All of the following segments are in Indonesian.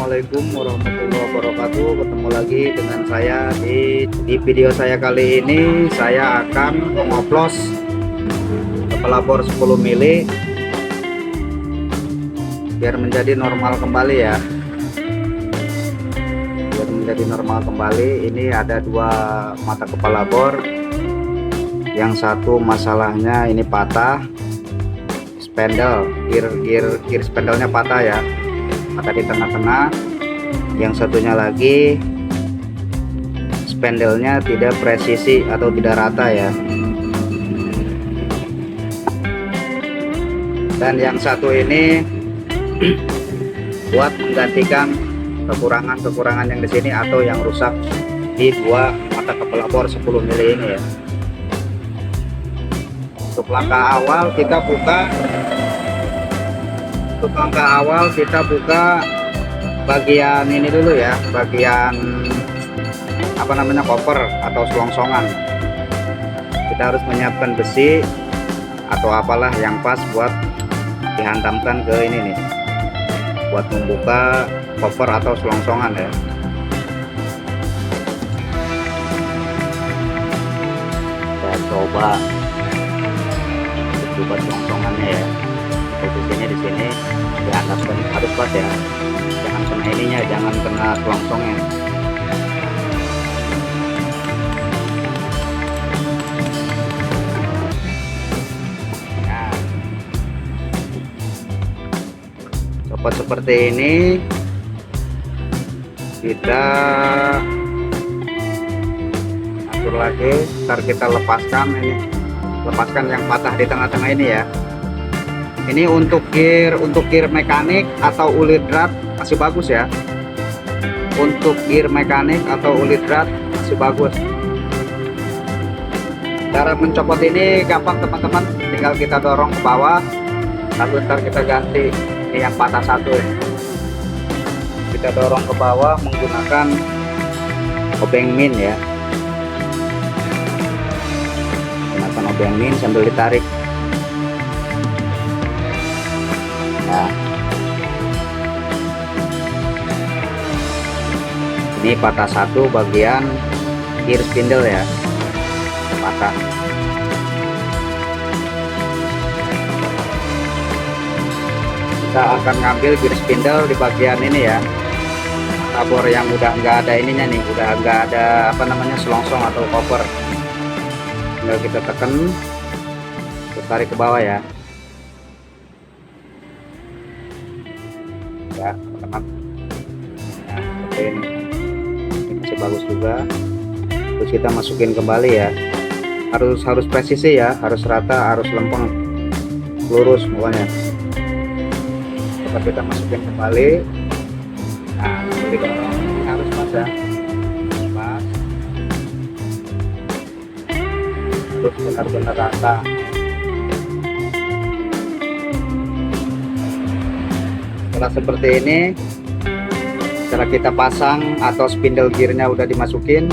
Assalamualaikum warahmatullahi wabarakatuh. Ketemu lagi dengan saya di video saya kali ini. Saya akan mengoplos kepala bor 10 mili biar menjadi normal kembali ya. Biar menjadi normal kembali. Ini ada dua mata kepala bor. Yang satu masalahnya ini patah, spandel, gear spandelnya patah ya, patah di tengah-tengah. Yang satunya lagi spandelnya tidak presisi atau tidak rata ya. Dan yang satu ini buat menggantikan kekurangan yang di sini atau yang rusak di dua mata kepala bor 10 mili ini ya. Untuk langkah awal kita buka bagian ini dulu ya, bagian apa namanya, koper atau selongsongan. Kita harus menyiapkan besi atau apalah yang pas buat dihantamkan ke ini nih, buat membuka koper atau selongsongan ya. Saya coba buat selongsongannya ya. Posisinya di sini dihantamkan harus pas ya, jangan kena ininya, jangan kena selongsongnya. Nah, copot seperti ini, kita atur lagi. Ntar kita lepaskan yang patah di tengah-tengah ini ya. Ini untuk gear mekanik atau ulit drat masih bagus ya. Untuk gear mekanik atau ulit drat masih bagus. Cara mencopot ini gampang teman-teman, tinggal kita dorong ke bawah, lalu ntar kita ganti ini yang patah satu. Kita dorong ke bawah menggunakan obeng min ya. Gunakan obeng min sambil ditarik. Nah, ini patah satu bagian gear spindle ya, patah. Kita akan ngambil gear spindle di bagian ini ya, tabor yang udah nggak ada ininya nih, udah nggak ada apa namanya, selongsong atau koper. Tinggal kita tekan, kita tarik ke bawah ya. Ya teman-teman, nah, seperti ini masih bagus juga. Terus kita masukin kembali ya, harus presisi ya, harus rata, harus lempeng, lurus semuanya. Coba kita masukin kembali. Nah, didorong, harus pas ya, pas, terus benar-benar rata. Setelah seperti ini, setelah kita pasang atau spindle gearnya udah dimasukin,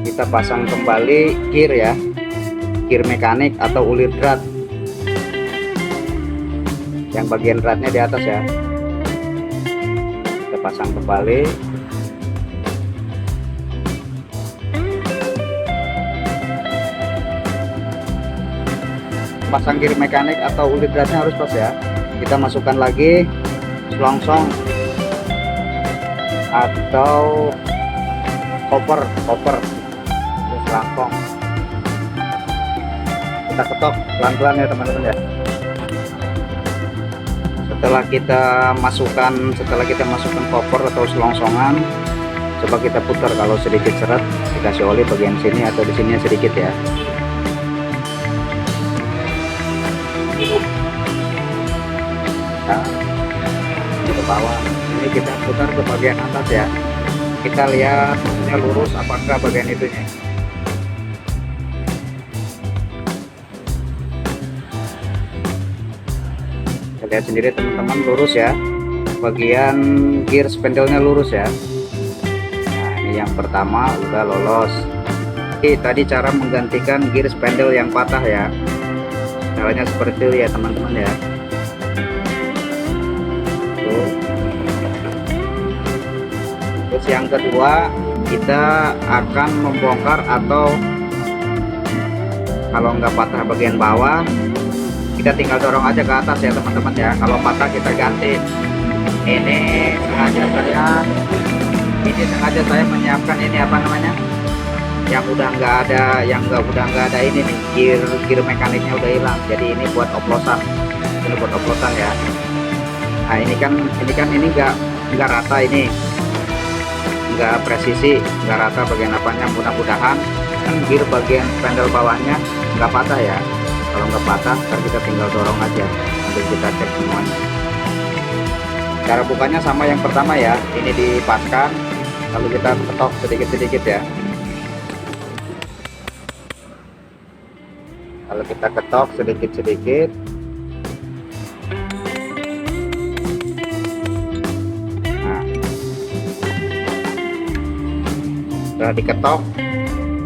kita pasang kembali gear ya, gear mekanik atau ulit drat. Yang bagian dratnya di atas ya, kita pasang kembali. Pasang gear mekanik atau ulit dratnya harus pas ya. Kita masukkan lagi selongsong atau koper terus langsung kita ketok pelan-pelan ya teman-teman ya. Setelah kita masukkan koper atau selongsongan, coba kita putar. Kalau sedikit seret, dikasih oli bagian sini atau di sini sedikit ya. Nah, ke bawah ini kita putar ke bagian atas ya, kita lihat lurus apakah bagian itunya. Kita lihat sendiri teman-teman, lurus ya, bagian gear spandalnya lurus ya. Nah, ini yang pertama udah lolos. Oke, tadi cara menggantikan gear spandal yang patah ya, caranya seperti itu ya teman-teman ya. Terus yang kedua, kita akan membongkar, atau kalau nggak patah bagian bawah, kita tinggal dorong aja ke atas ya teman-teman ya. Kalau patah kita ganti. Ini sengaja saya menyiapkan ini apa namanya, yang udah nggak ada, ini nih, gear mekaniknya udah hilang. Jadi ini buat oplosan, ya. Nah ini kan nggak rata, ini nggak presisi, nggak rata bagian apanya. Mudah-mudahan kan gear bagian spandel bawahnya nggak patah ya. Kalau nggak patah, ntar kita tinggal dorong aja sambil kita cek semuanya. Cara bukanya sama yang pertama ya, ini dipaskan, lalu kita ketok sedikit-sedikit ya. Kalau kita ketok sedikit-sedikit, nah setelah diketok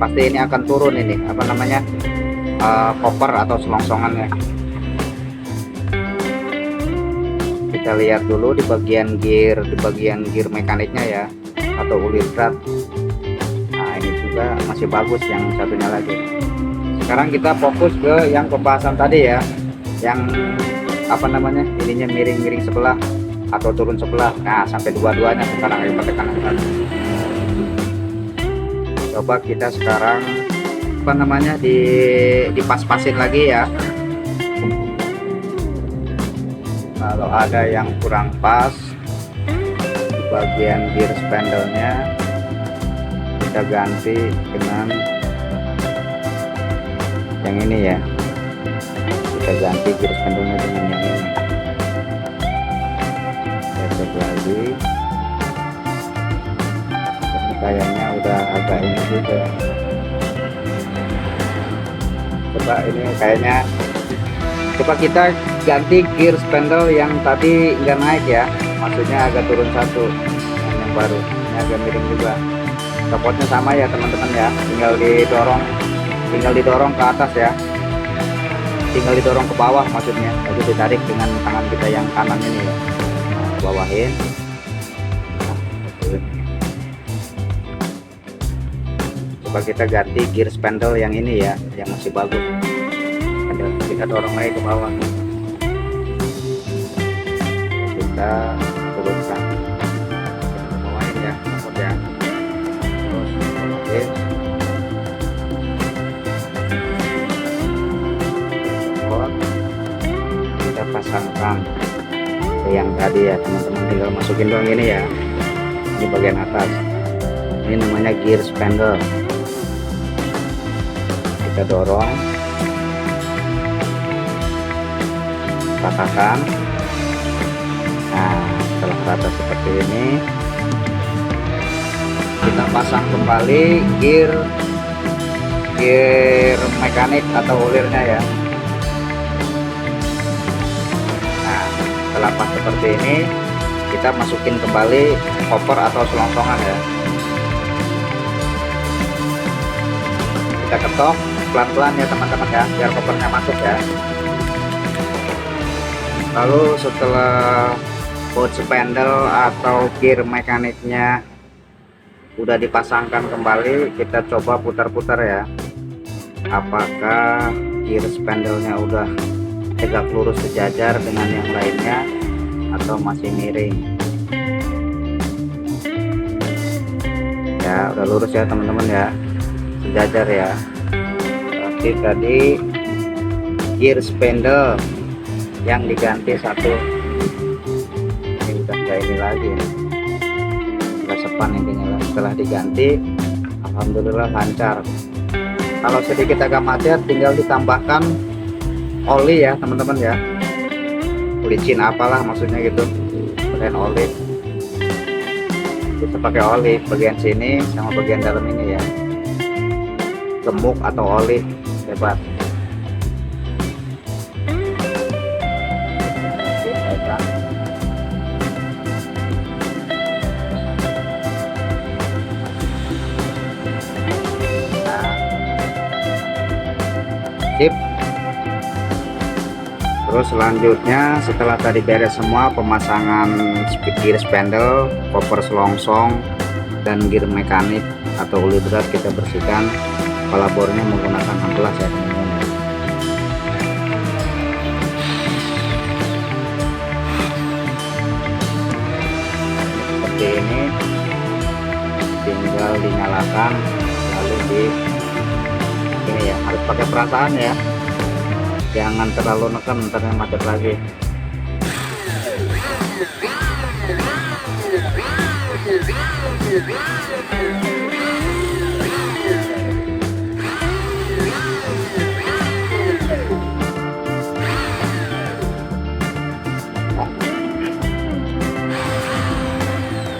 pasti ini akan turun, ini apa namanya, koper atau selongsongannya. Kita lihat dulu di bagian gear mekaniknya ya, atau ulir berat. Nah ini juga masih bagus, yang satunya lagi. Sekarang kita fokus ke yang pembahasan tadi ya, yang apa namanya, ininya miring sebelah atau turun sebelah. Nah sampai dua-duanya sekarang kita tekan. Coba kita sekarang apa namanya, dipas-pasin lagi ya. Kalau ada yang kurang pas di bagian gear spandalnya, kita ganti dengan yang ini ya. Kita ganti gear spandalnya dengan yang ini. Kita cek lagi. Ini kayaknya udah agak ini juga. Coba ini kayaknya, coba kita ganti gear spandel yang tadi nggak naik ya, maksudnya agak turun satu, yang baru ini agak miring juga. Support-nya sama ya teman-teman ya, tinggal didorong ke atas ya, tinggal didorong ke bawah maksudnya, itu ditarik dengan tangan kita yang kanan ini ya. Nah, bawahin. Coba kita ganti gear spandel yang ini ya, yang masih bagus. Kita dorong lagi ke bawah, kita turunkan ke bawah ini ya, support ya. Terus support kita pasangkan ke yang tadi ya teman-teman, tinggal masukin doang ini ya, ini bagian atas, ini namanya gear spandel. Kita dorong, ratakan. Nah setelah rata seperti ini, kita pasang kembali gear mekanik atau ulirnya ya. Nah setelah pas seperti ini, kita masukin kembali koper atau selongsongan ya. Kita ketok pelan-pelan ya teman-teman ya, biar kopernya masuk ya. Lalu setelah bout spandel atau gear mekaniknya udah dipasangkan kembali, kita coba putar-putar ya, apakah gear spandelnya udah tegak lurus sejajar dengan yang lainnya atau masih miring ya. Udah lurus ya teman-teman ya, sejajar ya. Berarti tadi gear spandel yang diganti satu, ini udah kayak ini lagi, udah sepan intinya. Setelah diganti, alhamdulillah lancar. Kalau sedikit agak macet, tinggal ditambahkan oli ya teman-teman ya, licin apalah maksudnya gitu, bagian oli. Kita pakai oli bagian sini sama bagian dalam ini ya, gemuk atau oli hebat. Terus selanjutnya setelah tadi beres semua pemasangan gear spandel, koper selongsong, dan gear mekanik atau oli berat kita bersihkan kepala bornya menggunakan amplas ya teman-teman. Seperti ini, tinggal dinyalakan lalu ini ya, harus pakai perasaan ya, jangan terlalu neken ntar macet lagi.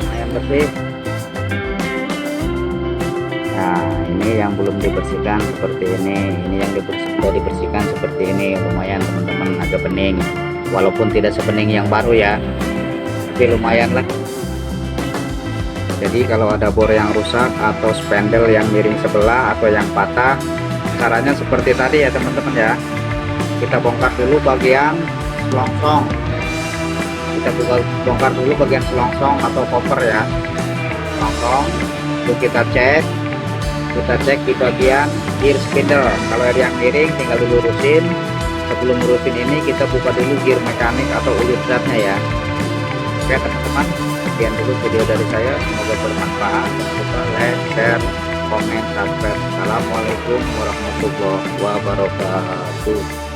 Lumayan bersih. Nah, ini yang belum dibersihkan seperti ini yang sudah dibersihkan seperti ini. Lumayan teman-teman, agak bening, walaupun tidak sebening yang baru ya, tapi lumayan lah. Jadi kalau ada bor yang rusak atau spandel yang miring sebelah atau yang patah, caranya seperti tadi ya teman-teman ya. Kita bongkar dulu bagian selongsong, bongkar dulu bagian selongsong atau koper ya, selongsong. Lalu kita cek di bagian gear spindle. Kalau ada yang miring tinggal dilurusin. Sebelum lurusin ini kita buka dulu gear mekanik atau oli beratnya ya. Oke teman-teman, sekian dulu video dari saya, semoga bermanfaat. Jangan lupa like, share, komen, subscribe. Assalamualaikum warahmatullahi wabarakatuh.